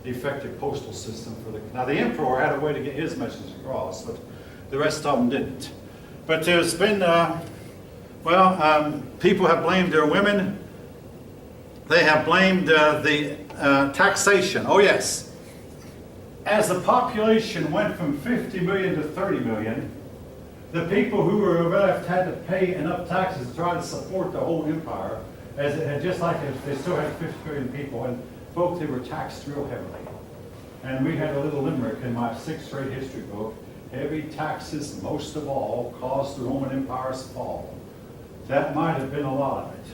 effective postal system for the. Now the emperor had a way to get his message across, but the rest of them didn't. But there's been, people have blamed their women. They have blamed the taxation. Oh yes. As the population went from 50 million to 30 million, the people who were left had to pay enough taxes to try to support the whole empire, as it had, just like if they still had 50 million people, and folks, they were taxed real heavily. And we had a little limerick in my 6th grade history book: heavy taxes, most of all, caused the Roman Empire's fall. That might have been a lot of it.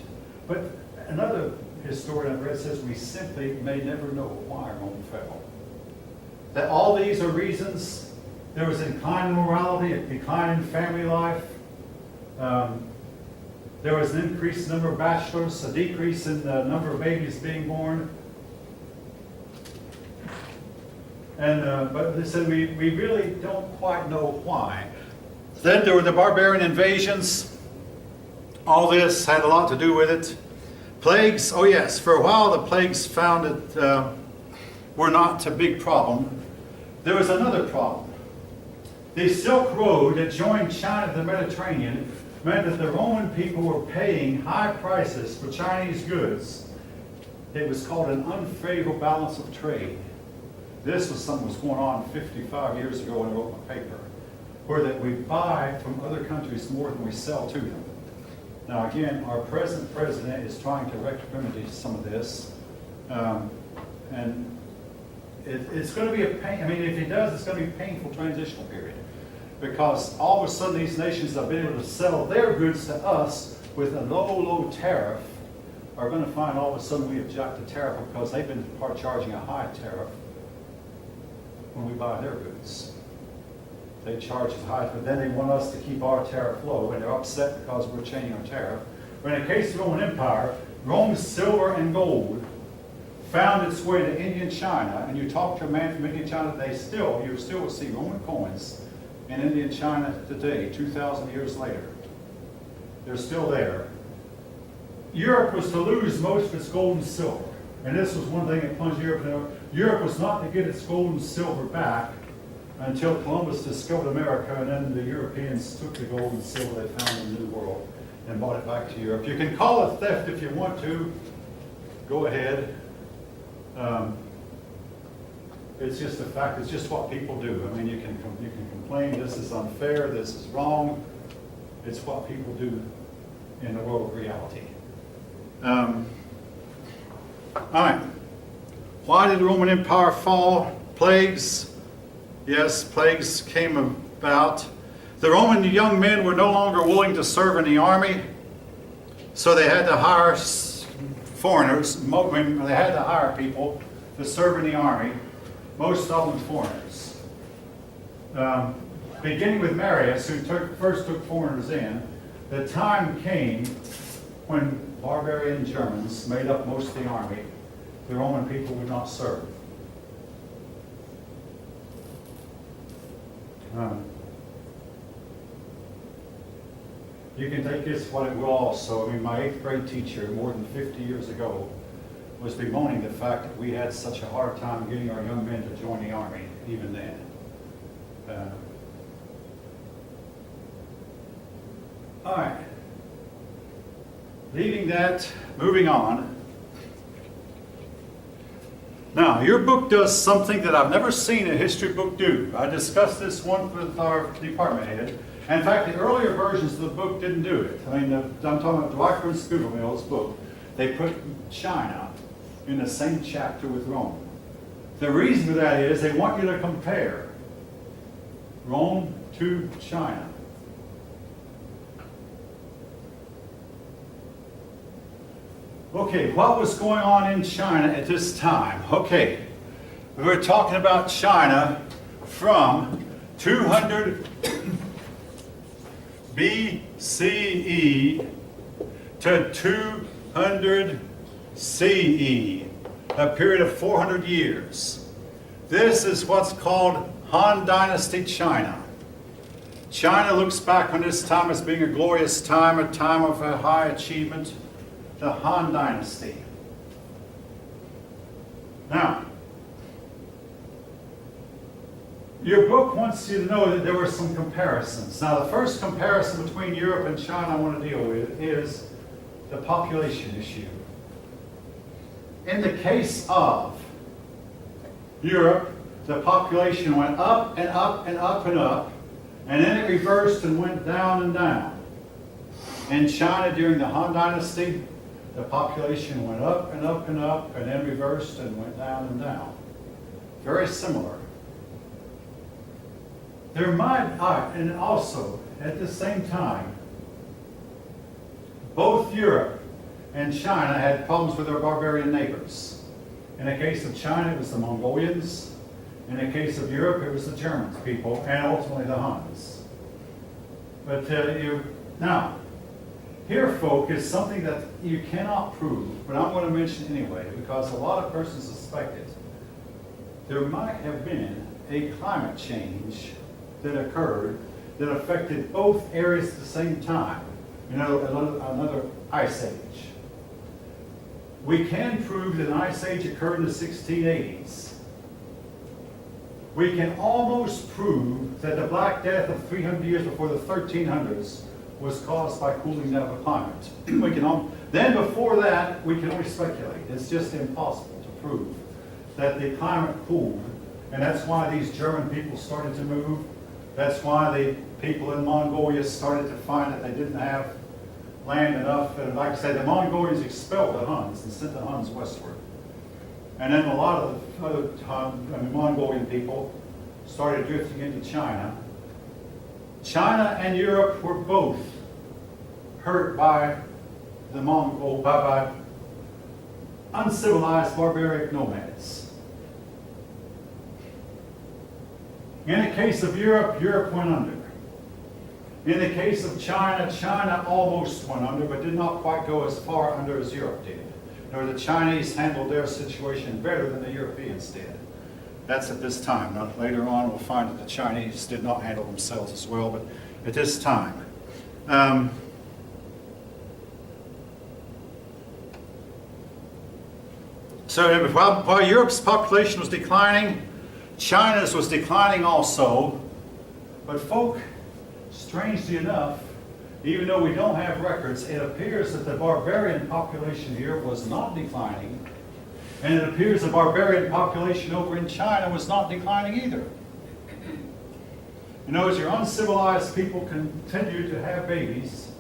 But another historian I've read says we simply may never know why Rome fell. That all these are reasons. There was a decline in morality, a decline in family life. There was an increased number of bachelors, a decrease in the number of babies being born. And but they said we really don't quite know why. Then there were the barbarian invasions. All this had a lot to do with it. Plagues, oh yes, for a while the plagues found it were not a big problem. There was another problem. The Silk Road that joined China to the Mediterranean meant that the Roman people were paying high prices for Chinese goods. It was called an unfavorable balance of trade. This was something that was going on 55 years ago when I wrote my paper, where that we buy from other countries more than we sell to them. Now again, our present president is trying to remedy some of this, and it's going to be a pain. I mean, if he does, it's going to be a painful transitional period, because all of a sudden these nations have been able to sell their goods to us with a low tariff are going to find all of a sudden we object to tariff because they've been charging a high tariff when we buy their goods. They charge as high, but then they want us to keep our tariff low, and they're upset because we're changing our tariff. But in the case of the Roman Empire, Rome's silver and gold found its way to Indian China, and you talk to a man from Indian China, you still will see Roman coins in Indian China today, 2,000 years later. They're still there. Europe was to lose most of its gold and silver, and this was one thing that plunged Europe into. Europe was not to get its gold and silver back until Columbus discovered America, and then the Europeans took the gold and silver they found in the New World and brought it back to Europe. You can call it theft if you want to. Go ahead. It's just a fact. It's just what people do. I mean, you can complain this is unfair, this is wrong. It's what people do in the world of reality. All right. Why did the Roman Empire fall? Plagues. Yes, plagues came about. The Roman young men were no longer willing to serve in the army, so they had to hire foreigners. They had to hire people to serve in the army, most of them foreigners. Beginning with Marius, who first took foreigners in, the time came when barbarian Germans made up most of the army. The Roman people would not serve. You can take this what it will also. I mean, my 8th grade teacher, more than 50 years ago, was bemoaning the fact that we had such a hard time getting our young men to join the army, even then. All right. Leaving that, moving on. Now, your book does something that I've never seen a history book do. I discussed this one with our department head. And in fact, the earlier versions of the book didn't do it. I mean, I'm talking about Dwight Scootermill's book. They put China in the same chapter with Rome. The reason for that is they want you to compare Rome to China. Okay, what was going on in China at this time? Okay, we were talking about China from 200 BCE to 200 CE, a period of 400 years. This is what's called Han Dynasty China. China looks back on this time as being a glorious time, a time of high achievement. The Han Dynasty. Now, Your book wants you to know that there were some comparisons. Now, the first comparison between Europe and China I want to deal with is the population issue. In the case of Europe, the population went up and up and up and up, and then it reversed and went down and down. In China, during the Han Dynasty, the population went up and up and up, and then reversed and went down and down. Very similar. There might, and also, at the same time, both Europe and China had problems with their barbarian neighbors. In the case of China, it was the Mongolians. In the case of Europe, it was the German people, and ultimately the Huns. But now, here, folk, is something that you cannot prove, but I'm going to mention anyway, because a lot of persons suspect it. There might have been a climate change that occurred that affected both areas at the same time. You know, another ice age. We can prove that an ice age occurred in the 1680s. We can almost prove that the Black Death of 300 years before the 1300s was caused by cooling down of the climate. Then before that, we can only speculate. It's just impossible to prove that the climate cooled. And that's why these German people started to move. That's why the people in Mongolia started to find that they didn't have land enough. And like I say, the Mongolians expelled the Huns and sent the Huns westward. And then a lot of the other Mongolian people started drifting into China. China and Europe were both hurt by the Mongol, by uncivilized barbaric nomads. In the case of Europe, Europe went under. In the case of China, China almost went under, but did not quite go as far under as Europe did. Nor the Chinese handled their situation better than the Europeans did. That's at this time. Now, later on, we'll find that the Chinese did not handle themselves as well, but at this time. So while Europe's population was declining, China's was declining also. But folk, strangely enough, even though we don't have records, it appears that the barbarian population here was not declining. And it appears the barbarian population over in China was not declining either. You know, as your uncivilized people continue to have babies,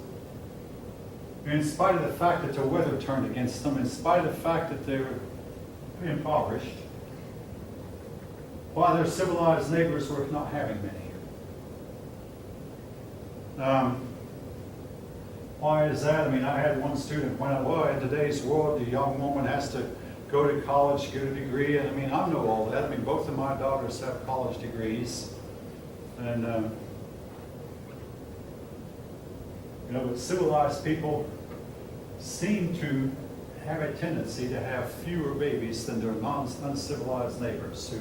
in spite of the fact that the weather turned against them, in spite of the fact that they're impoverished, while their civilized neighbors were not having many. Why is that? I mean, I had one student point out, well, in today's world, the young woman has to go to college, get a degree, and I mean, I know all that. I mean, both of my daughters have college degrees, and you know, but civilized people seem to have a tendency to have fewer babies than their uncivilized neighbors who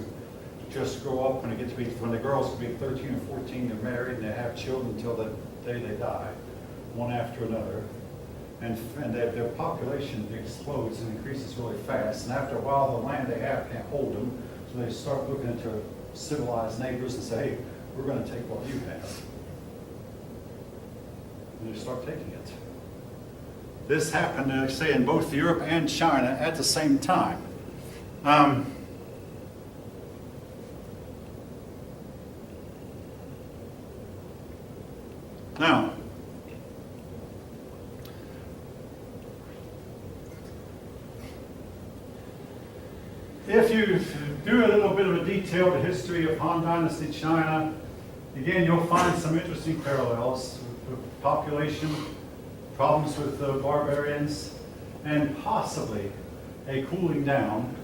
just grow up when they get to be, when the girls can be 13 or 14, they're married and they have children until the day they die, one after another. And their population explodes and increases really fast. And after a while, the land they have can't hold them. So they start looking at their civilized neighbors and say, hey, we're going to take what you have. And they start taking it. This happened, I say, in both Europe and China at the same time. Now, if you do a little bit of a detailed history of Han Dynasty China, again, you'll find some interesting parallels with population, problems with the barbarians, and possibly a cooling down.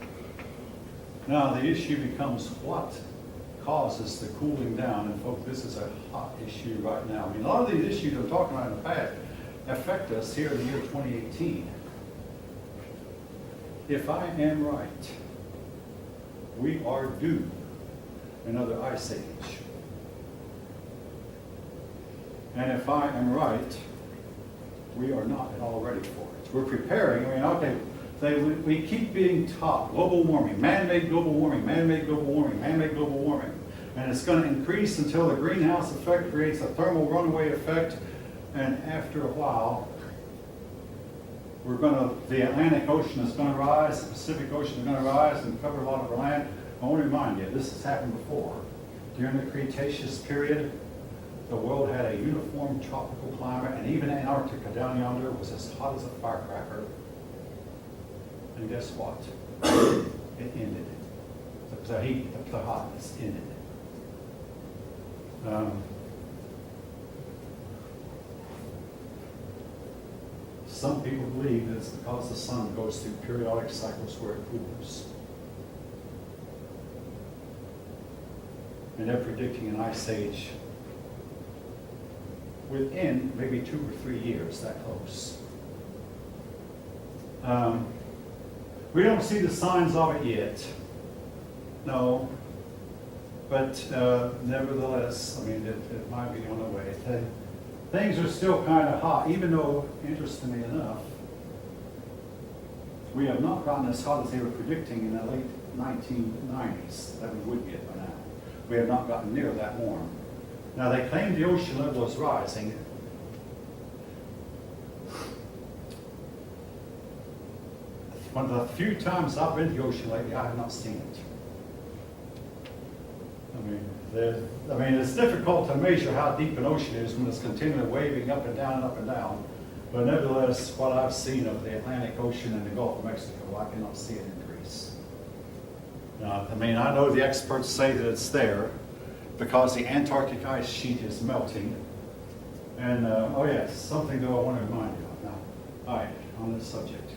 Now, the issue becomes what causes the cooling down, and folks, this is a hot issue right now. I mean, a lot of these issues I'm talking about in the past affect us here in the year 2018. If I am right, we are due another ice age. And if I am right, we are not at all ready for it. We're preparing. I mean, okay, we keep being taught global warming, man-made global warming, man-made global warming, man-made global warming. And it's going to increase until the greenhouse effect creates a thermal runaway effect. And after a while, the Atlantic Ocean is going to rise, the Pacific Ocean is going to rise and cover a lot of our land. I want to remind you, this has happened before. During the Cretaceous period, the world had a uniform tropical climate, and even Antarctica down yonder was as hot as a firecracker. And guess what? It ended it. The heat, the hotness ended it. Some people believe that it's because the sun goes through periodic cycles where it cools. And they're predicting an ice age within maybe 2 or 3 years, that close. We don't see the signs of it yet. No. But nevertheless, I mean, it might be on the way. Things are still kind of hot, even though, interestingly enough, we have not gotten as hot as they were predicting in the late 1990s that we would get by now. We have not gotten near that warm. Now, they claim the ocean level is rising. One of the few times I've been to the ocean lately, I have not seen it. I mean, it's difficult to measure how deep an ocean is when it's continually waving up and down and up and down. But nevertheless, what I've seen of the Atlantic Ocean and the Gulf of Mexico, I cannot see it increase. I mean, I know the experts say that it's there because the Antarctic ice sheet is melting. And, oh yes, something though I want to remind you of now. All right, on this subject.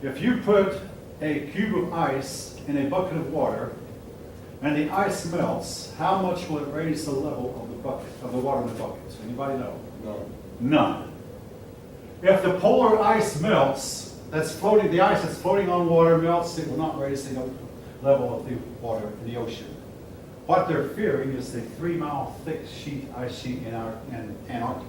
If you put a cube of ice in a bucket of water, and the ice melts, how much will it raise the level of the bucket, of the water in the bucket? Anybody know? No. None. If the polar ice melts, the ice that's floating on water melts, it will not raise the level of the water in the ocean. What they're fearing is the 3-mile thick ice sheet in Antarctica.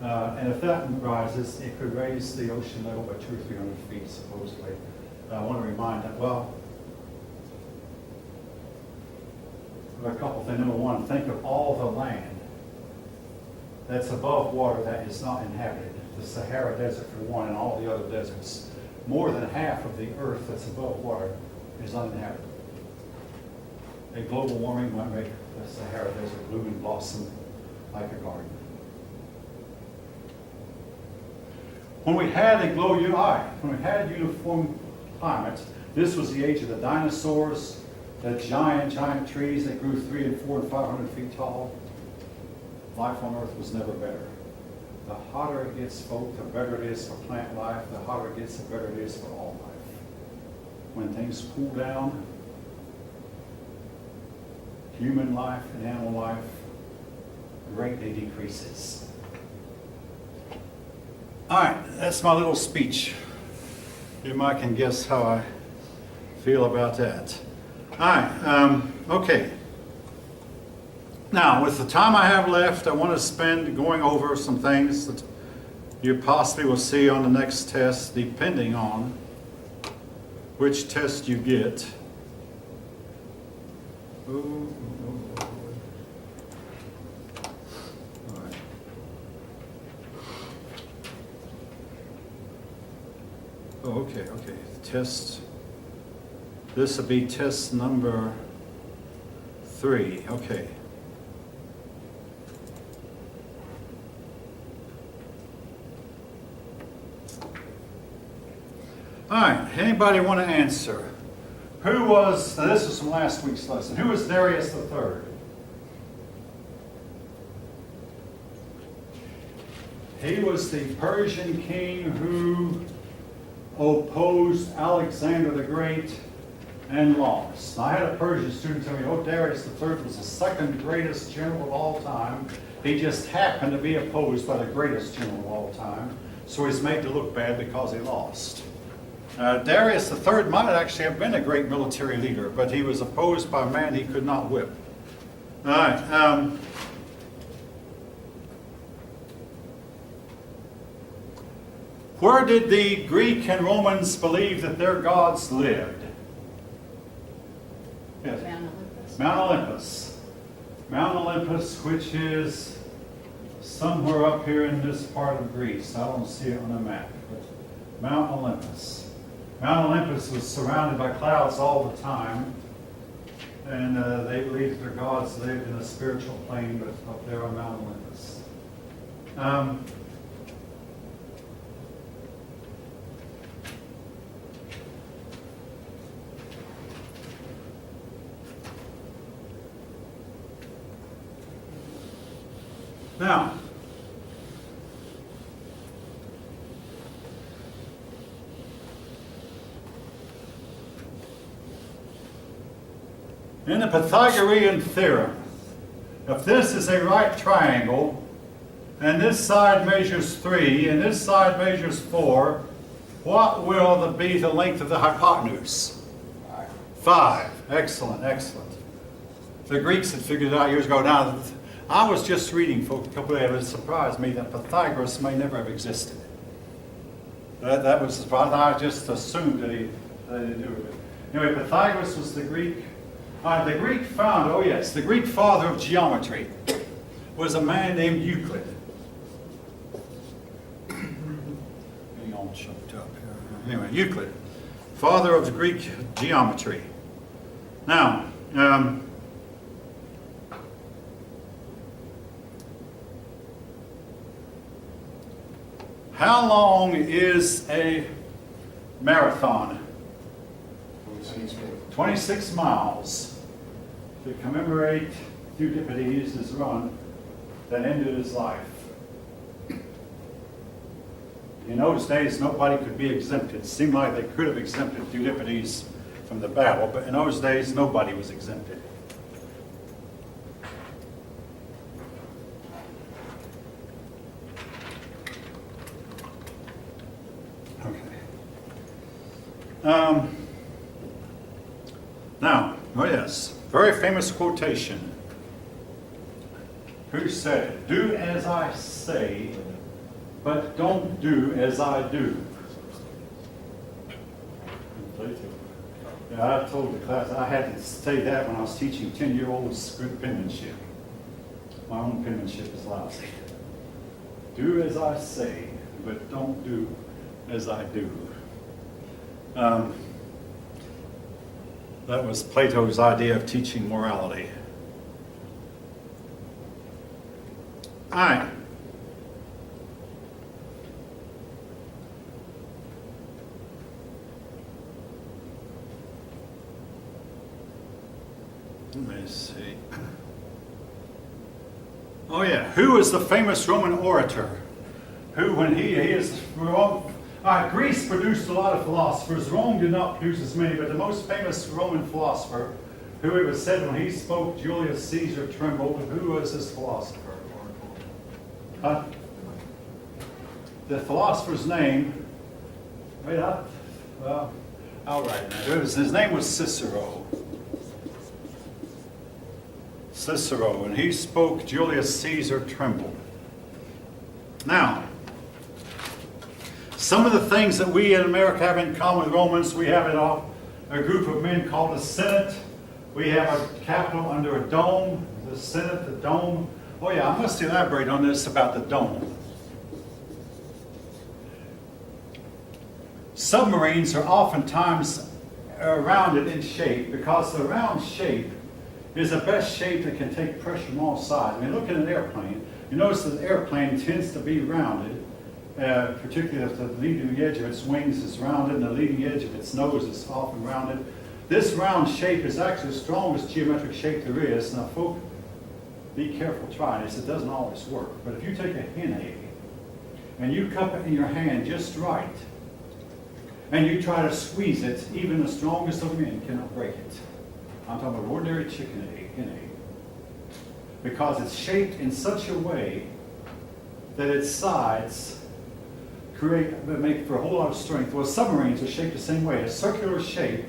And if that rises, it could raise the ocean level by 200 or 300 feet, supposedly. I want to remind that, well, a couple things. Number one, think of all the land that's above water that is not inhabited. The Sahara Desert, for one, and all the other deserts. More than half of the earth that's above water is uninhabited. A global warming might make the Sahara Desert bloom and blossom like a garden. When we had uniform climate, this was the age of the dinosaurs, the giant trees that grew 300 and 400 and 500 feet tall. Life on Earth was never better. The hotter it gets, folks, the better it is for plant life. The hotter it gets, the better it is for all life. When things cool down, human life and animal life greatly decreases. All right, that's my little speech. You might can guess how I feel about that. All right, okay. Now, with the time I have left, I want to spend going over some things that you possibly will see on the next test, depending on which test you get. Ooh. All right. Oh, okay. Test. This will be test number 3. Okay. All right. Anybody want to answer? Who was, now this is from last week's lesson, who was Darius III? He was the Persian king who opposed Alexander the Great and lost. Now, I had a Persian student tell me, oh, Darius III was the second greatest general of all time. He just happened to be opposed by the greatest general of all time. So he's made to look bad because he lost. Darius III might actually have been a great military leader, but he was opposed by a man he could not whip. All right. Where did the Greek and Romans believe that their gods lived? Yes. Mount Olympus. Mount Olympus. Mount Olympus, which is somewhere up here in this part of Greece. I don't see it on the map. But Mount Olympus. Mount Olympus was surrounded by clouds all the time. And they believed their gods lived in a spiritual plane, but up there on Mount Olympus. Now, in the Pythagorean theorem, if this is a right triangle, and this side measures 3, and this side measures 4, what will be the length of the hypotenuse? 5. Excellent, excellent. The Greeks had figured it out years ago. Now, I was just reading for a couple of days, it surprised me that Pythagoras may never have existed. That was surprising. I just assumed that he didn't do it. Anyway, Pythagoras was the Greek. The Greek founder, oh yes, the Greek father of geometry was a man named Euclid. Hang on, choked up here. Anyway, Euclid, father of the Greek geometry. Now, how long is a marathon? 26 miles. To commemorate Euripides' run that ended his life. In those days, nobody could be exempted. It seemed like they could have exempted Euripides from the battle, but in those days, nobody was exempted. Okay. Now, oh yes, very famous quotation. Who said it? Do as I say, but don't do as I do. Yeah, I told the class I had to say that when I was teaching 10-year-olds good penmanship. My own penmanship is lousy. Do as I say, but don't do as I do. That was Plato's idea of teaching morality. All right. Let me see. Oh yeah, who was the famous Roman orator? Who, when he is Greece produced a lot of philosophers. Rome did not produce as many, but the most famous Roman philosopher, who it was said when he spoke, Julius Caesar trembled. Who was this philosopher? The philosopher's name, wait up, well, I'll write it. His name was Cicero. Cicero, when he spoke, Julius Caesar trembled. Now, some of the things that we in America have in common with Romans, we have a group of men called a Senate. We have a capital under a dome, the Senate, the dome. Oh yeah, I must elaborate on this about the dome. Submarines are oftentimes rounded in shape because the round shape is the best shape that can take pressure from all sides. When you look at an airplane, you notice that the airplane tends to be rounded. Particularly if the leading edge of its wings is rounded and the leading edge of its nose is often rounded. This round shape is actually the strongest geometric shape there is. Now, folk, be careful trying this. It doesn't always work. But if you take a hen egg and you cup it in your hand just right, and you try to squeeze it, even the strongest of men cannot break it. I'm talking about ordinary chicken egg, hen egg. Because it's shaped in such a way that its sides make for a whole lot of strength. Well, submarines are shaped the same way. A circular shape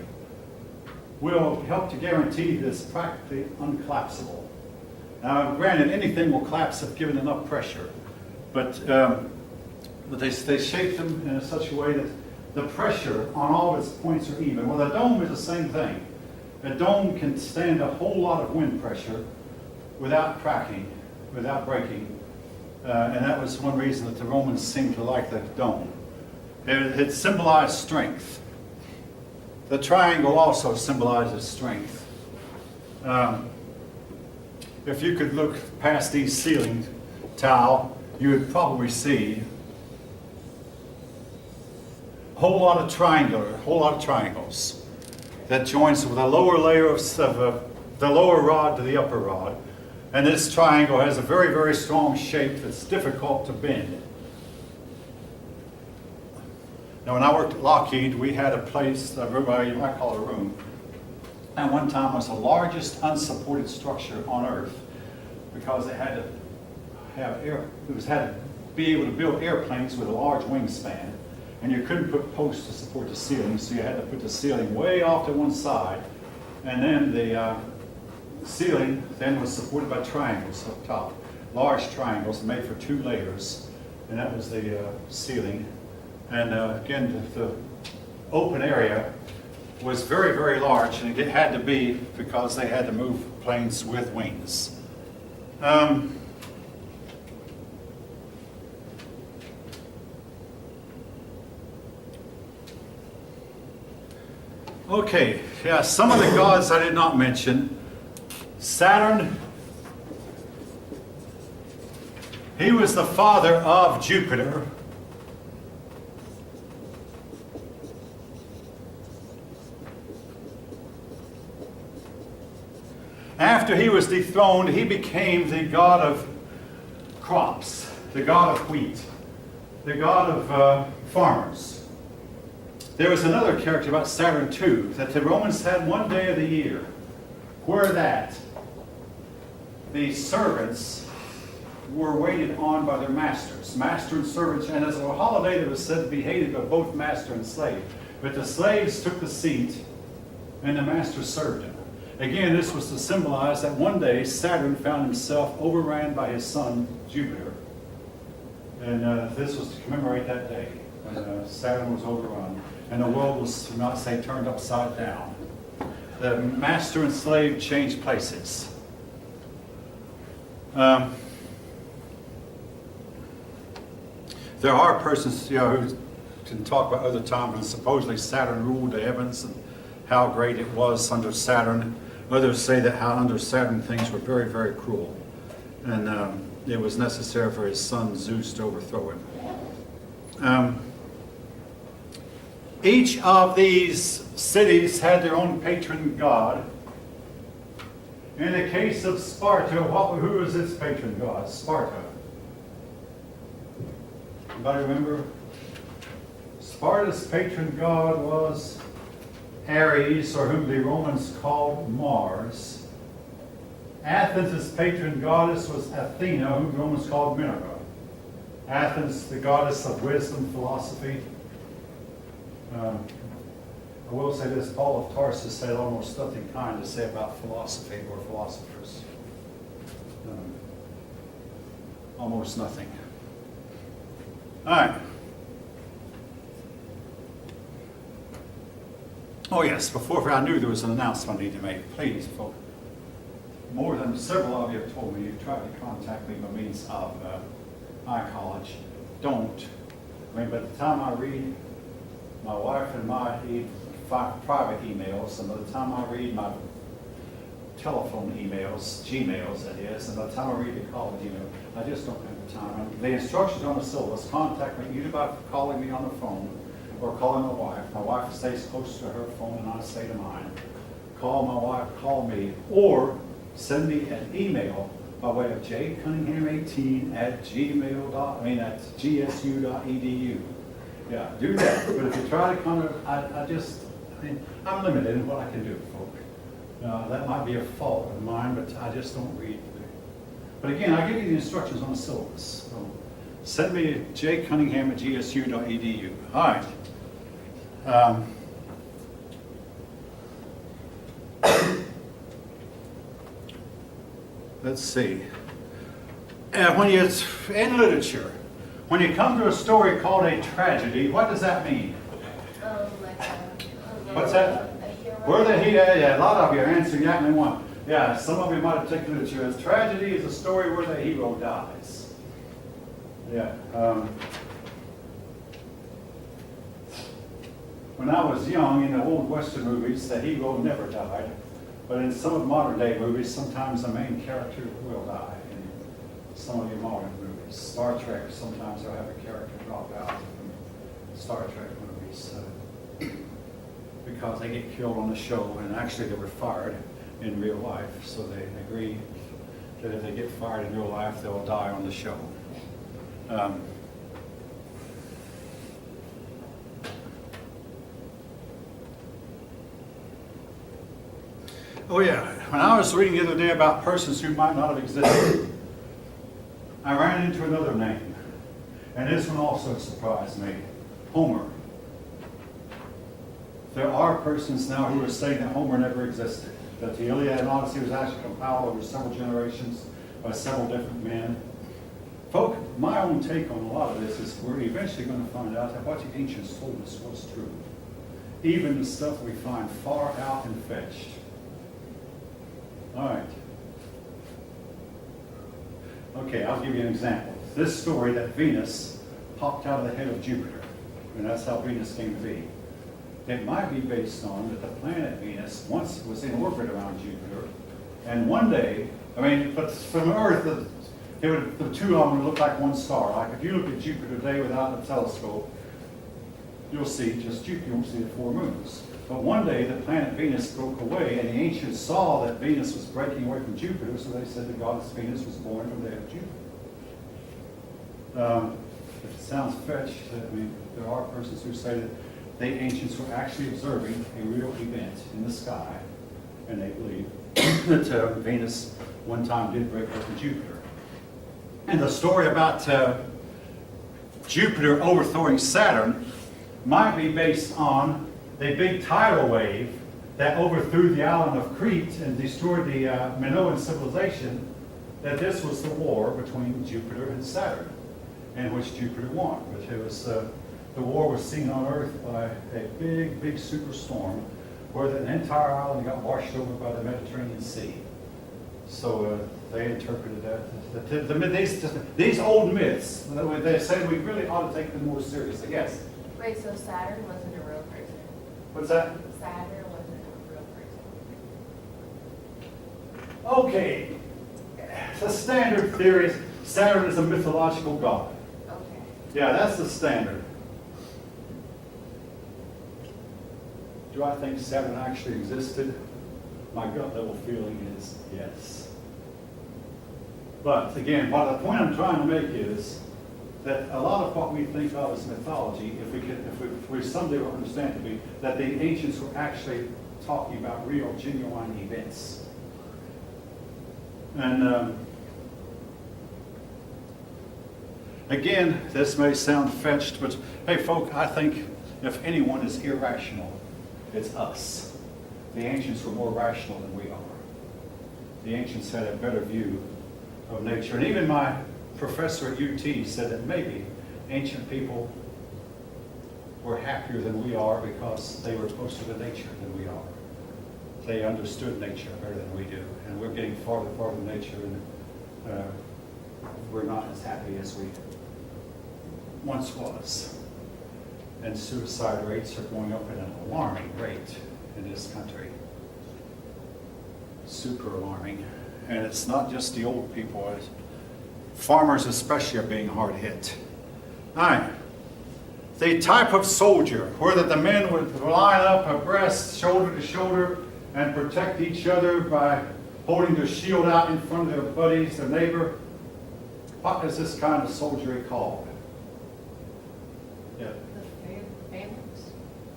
will help to guarantee that it's practically uncollapsible. Now, granted, anything will collapse if given enough pressure, but they shape them in such a way that the pressure on all of its points are even. Well, the dome is the same thing. A dome can stand a whole lot of wind pressure without cracking, without breaking. And that was one reason that the Romans seemed to like the dome. It symbolized strength. The triangle also symbolizes strength. If you could look past these ceiling tile, you would probably see a whole lot of triangles that joins with a lower layer of the lower rod to the upper rod. And this triangle has a very, very strong shape that's difficult to bend. Now, when I worked at Lockheed, we had a place, a room, you might call it a room, and one time was the largest unsupported structure on Earth because it had to have had to be able to build airplanes with a large wingspan, and you couldn't put posts to support the ceiling, so you had to put the ceiling way off to one side, and then the ceiling then was supported by triangles up top, large triangles made for 2 layers, and that was the ceiling. And again, the open area was very, very large, and it had to be because they had to move planes with wings. Okay, yeah, some of the gods I did not mention. Saturn, he was the father of Jupiter. After he was dethroned, he became the god of crops, the god of wheat, the god of farmers. There was another character about Saturn too, that the Romans had one day of the year where that the servants were waited on by their masters, master and servants, and as a holiday that was said to be hated by both master and slave. But the slaves took the seat and the master served him. Again, this was to symbolize that one day Saturn found himself overran by his son Jupiter. And this was to commemorate that day when Saturn was overrun and the world was, to not say, turned upside down. The master and slave changed places. There are persons, who can talk about other times when supposedly Saturn ruled the heavens and how great it was under Saturn. Others say that how under Saturn things were very, very cruel, and it was necessary for his son Zeus to overthrow him. Each of these cities had their own patron god. In the case of Sparta, who was its patron god? Sparta. Anybody remember? Sparta's patron god was Ares, or whom the Romans called Mars. Athens' patron goddess was Athena, whom the Romans called Minerva. Athens, the goddess of wisdom, philosophy. I will say this, Paul of Tarsus had almost nothing kind to say about philosophy or philosophers. Almost nothing. All right. Oh yes, before I knew there was an announcement I needed to make. Please, folks. More than several of you have told me you've tried to contact me by means of iCollege. Don't. I mean, by the time I read my wife and my private emails, and by the time I read my telephone emails, Gmails that is, and by the time I read the college email, I just don't have the time. The instructions on the syllabus, contact me either by calling me on the phone or calling my wife. My wife stays close to her phone and I stay to mine. Call my wife, call me, or send me an email by way of jcunningham18 at gsu.edu. Yeah, do that. But if you try to come, I'm limited in what I can do, folks. That might be a fault of mine, but I just don't read. But again, I give you the instructions on the syllabus. So send me at jcunningham at gsu.edu. All right. Let's see. When you in literature, when you come to a story called a tragedy, what does that mean? Like What's that? A hero Where the he, yeah, a lot of you are answering that in one. Yeah, some of you might have taken it as tragedy is a story where the hero dies. Yeah. When I was young, in the old Western movies, the hero never died. But in some of the modern day movies, sometimes the main character will die. In some of the modern movies. Star Trek, sometimes they'll have a character drop out from Star Trek movies. Because they get killed on the show, and actually they were fired in real life. So they agree that if they get fired in real life, they'll die on the show. Oh yeah, when I was reading the other day about persons who might not have existed, I ran into another name. And this one also surprised me. Homer. There are persons now who are saying that Homer never existed. That the Iliad and Odyssey was actually compiled over several generations by several different men. Folk, my own take on a lot of this is we're eventually going to find out that what the ancients told us was true. Even the stuff we find far out and fetched. All right. Okay, I'll give you an example. This story that Venus popped out of the head of Jupiter, and that's how Venus came to be. It might be based on that the planet Venus once was in orbit around Jupiter, and one day, but from Earth, the two of them would look like one star. Like if you look at Jupiter today without a telescope, you'll see just Jupiter, you won't see the four moons. But one day the planet Venus broke away, and the ancients saw that Venus was breaking away from Jupiter, so they said the goddess Venus was born from the head of Jupiter. If it sounds fetched, there are persons who say that the ancients were actually observing a real event in the sky, and they believe that Venus one time did break away from Jupiter. And the story about Jupiter overthrowing Saturn might be based on the big tidal wave that overthrew the island of Crete and destroyed the Minoan civilization, that this was the war between Jupiter and Saturn, in which Jupiter won. But it was, the war was seen on Earth by a big, big superstorm where the entire island got washed over by the Mediterranean Sea. So they interpreted that. These old myths, they said we really ought to take them more seriously. Yes? Wait, so Saturn wasn't a real person? What's that? Saturn wasn't a real person. Okay. The standard theory is Saturn is a mythological god. Okay. Yeah, that's the standard. Do I think Saturn actually existed? My gut level feeling is yes. But again, the point I'm trying to make is that a lot of what we think of as mythology, if we someday will understand to be, that the ancients were actually talking about real, genuine events. And again, this may sound fetched, but hey, folk, I think if anyone is irrational, it's us. The ancients were more rational than we are. The ancients had a better view of nature. And even my professor at UT said that maybe ancient people were happier than we are because they were closer to nature than we are. They understood nature better than we do. And we're getting farther and farther from nature, and we're not as happy as we once was. And suicide rates are going up at an alarming rate in this country. Super alarming. And it's not just the old people. Farmers especially are being hard hit. All right. The type of soldier, whether the men would line up abreast, shoulder to shoulder, and protect each other by holding their shield out in front of their buddies, their neighbor. What is this kind of soldiery called? Yeah. The phalanx?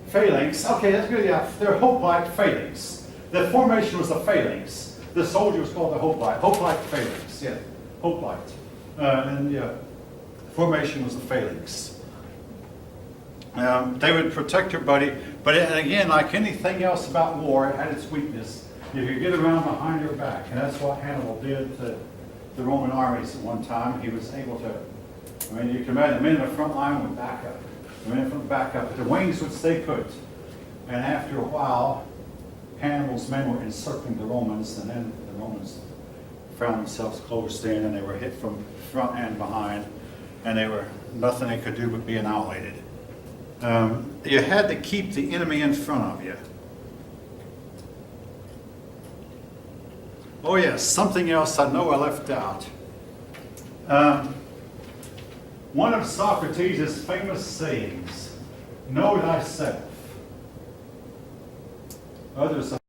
Phalanx. Okay, that's good. Yeah, they're hoplite phalanx. The formation was a phalanx. The soldier was called the hoplite. Hoplite phalanx. Yeah, hoplite. And yeah, formation was the phalanx. They would protect their buddy, but again, like anything else about war, it had its weakness. If you get around behind your back, and that's what Hannibal did to the Roman armies at one time. He was able to, you can imagine the men in the front line would back up. The men from the back up, but the wings would stay put. And after a while, Hannibal's men were encircling the Romans, and then the Romans found themselves closed in, and they were hit from front and behind, and nothing they could do but be annihilated. You had to keep the enemy in front of you. Oh yes, something else I know I left out. One of Socrates' famous sayings, know thyself. Others